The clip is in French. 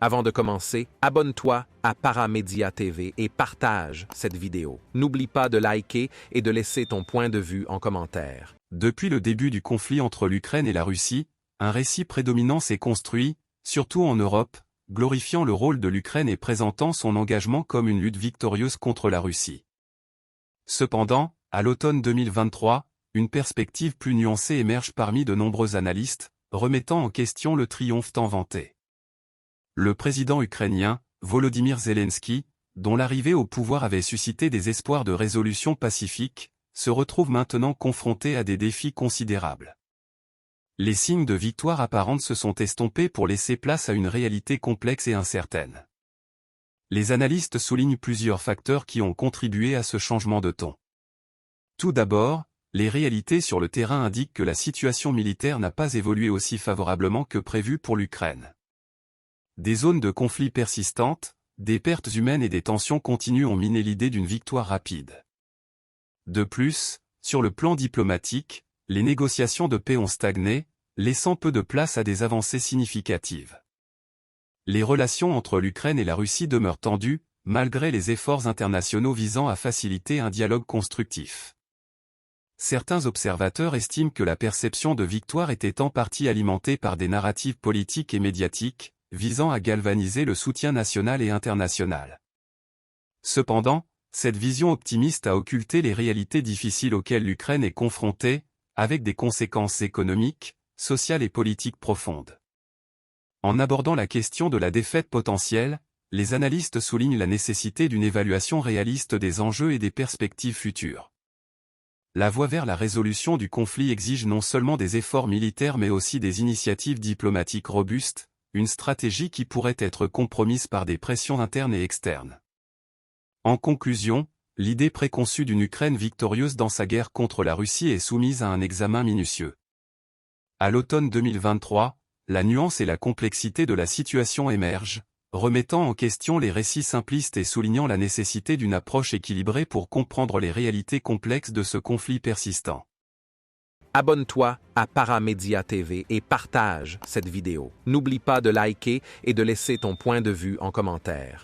Avant de commencer, abonne-toi à Paramedia TV et partage cette vidéo. N'oublie pas de liker et de laisser ton point de vue en commentaire. Depuis le début du conflit entre l'Ukraine et la Russie, un récit prédominant s'est construit, surtout en Europe, glorifiant le rôle de l'Ukraine et présentant son engagement comme une lutte victorieuse contre la Russie. Cependant, à l'automne 2023, une perspective plus nuancée émerge parmi de nombreux analystes, remettant en question le triomphe tant vanté. Le président ukrainien, Volodymyr Zelensky, dont l'arrivée au pouvoir avait suscité des espoirs de résolution pacifique, se retrouve maintenant confronté à des défis considérables. Les signes de victoire apparente se sont estompés pour laisser place à une réalité complexe et incertaine. Les analystes soulignent plusieurs facteurs qui ont contribué à ce changement de ton. Tout d'abord, les réalités sur le terrain indiquent que la situation militaire n'a pas évolué aussi favorablement que prévu pour l'Ukraine. Des zones de conflit persistantes, des pertes humaines et des tensions continues ont miné l'idée d'une victoire rapide. De plus, sur le plan diplomatique, les négociations de paix ont stagné, laissant peu de place à des avancées significatives. Les relations entre l'Ukraine et la Russie demeurent tendues, malgré les efforts internationaux visant à faciliter un dialogue constructif. Certains observateurs estiment que la perception de victoire était en partie alimentée par des narratives politiques et médiatiques, visant à galvaniser le soutien national et international. Cependant, cette vision optimiste a occulté les réalités difficiles auxquelles l'Ukraine est confrontée, avec des conséquences économiques, sociales et politiques profondes. En abordant la question de la défaite potentielle, les analystes soulignent la nécessité d'une évaluation réaliste des enjeux et des perspectives futures. La voie vers la résolution du conflit exige non seulement des efforts militaires mais aussi des initiatives diplomatiques robustes, une stratégie qui pourrait être compromise par des pressions internes et externes. En conclusion, l'idée préconçue d'une Ukraine victorieuse dans sa guerre contre la Russie est soumise à un examen minutieux. À l'automne 2023, la nuance et la complexité de la situation émergent, remettant en question les récits simplistes et soulignant la nécessité d'une approche équilibrée pour comprendre les réalités complexes de ce conflit persistant. Abonne-toi à Paramedia TV et partage cette vidéo. N'oublie pas de liker et de laisser ton point de vue en commentaire.